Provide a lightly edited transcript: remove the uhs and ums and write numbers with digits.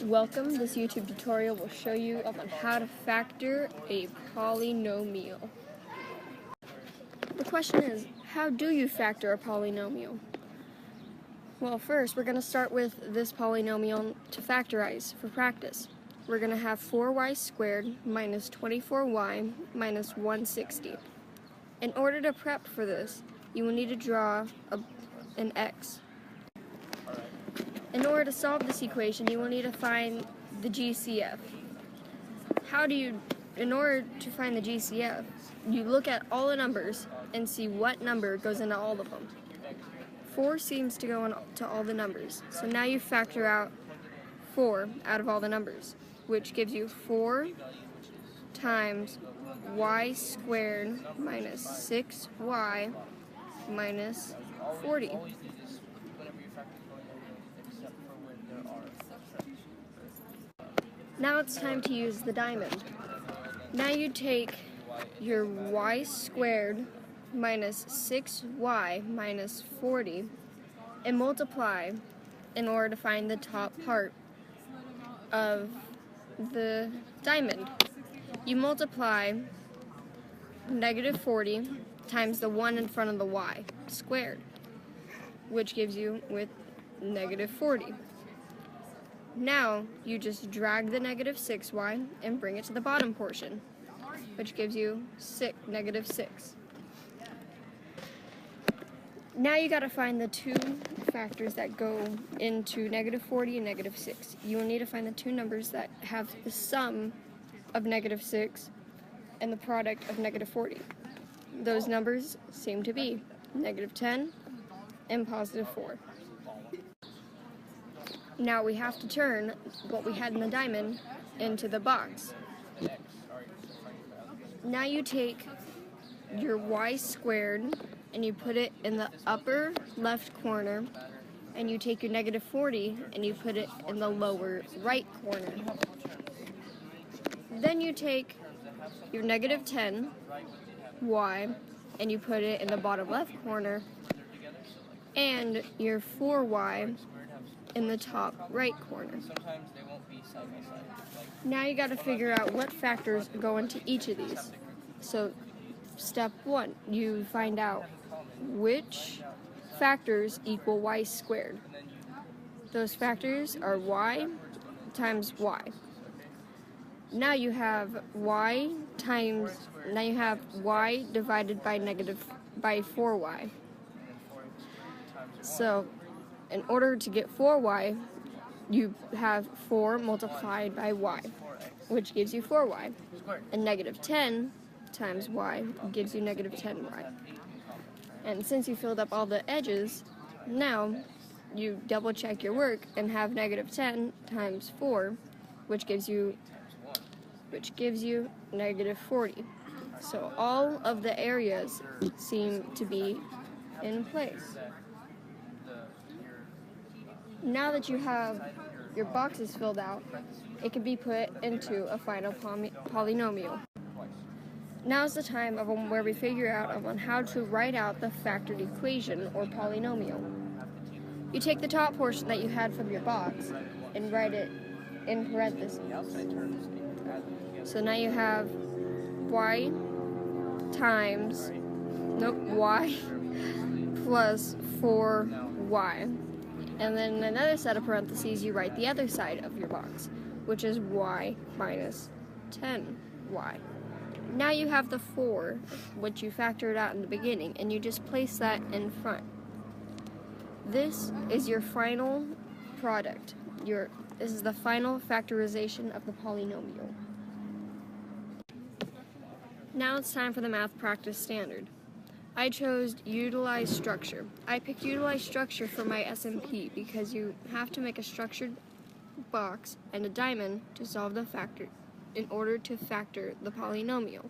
Welcome. This YouTube tutorial will show you on how to factor a polynomial. The question is, how do you factor a polynomial? Well, first we're going to start with this polynomial to factorize for practice. We're going to have 4y squared minus 24y minus 160. In order to prep for this, you will need to draw an x. In order to solve this equation, you will need to find the GCF. In order to find the GCF, you look at all the numbers and see what number goes into all of them. 4 seems to go into all the numbers, so now you factor out 4 out of all the numbers, which gives you 4 times y squared minus 6y minus 40. Now it's time to use the diamond. Now you take your y squared minus 6y minus 40 and multiply in order to find the top part of the diamond. You multiply negative 40 times the 1 in front of the y squared, which gives you with negative 40. Now you just drag the negative 6y and bring it to the bottom portion, which gives you negative 6. Now you got to find the two factors that go into negative 40 and negative 6. You will need to find the two numbers that have the sum of negative 6 and the product of negative 40. Those numbers seem to be negative 10 and positive 4. Now we have to turn what we had in the diamond into the box. Now you take your y squared and you put it in the upper left corner, and you take your negative 40 and you put it in the lower right corner. Then you take your negative 10y and you put it in the bottom left corner, and your 4y in the top right corner. Now you got to figure out what factors go into each of these. So step 1, you find out which factors equal y squared. Those factors are y times y. Now you have y divided by 4y. So in order to get 4y, you have 4 multiplied by y, which gives you 4y. And negative 10 times y gives you negative 10y. And since you filled up all the edges, now you double check your work and have negative 10 times 4, which gives you negative 40. So all of the areas seem to be in place. Now that you have your boxes filled out, it can be put into a final polynomial. Now is the time where we figure out on how to write out the factored equation or polynomial. You take the top portion that you had from your box and write it in parentheses. So now you have y plus 4y. And then in another set of parentheses, you write the other side of your box, which is y minus 10y. Now you have the 4, which you factored out in the beginning, and you just place that in front. This is your final product. This is the final factorization of the polynomial. Now it's time for the math practice standard. I chose utilize structure. I picked utilize structure for my SMP because you have to make a structured box and a diamond to solve the factor in order to factor the polynomial.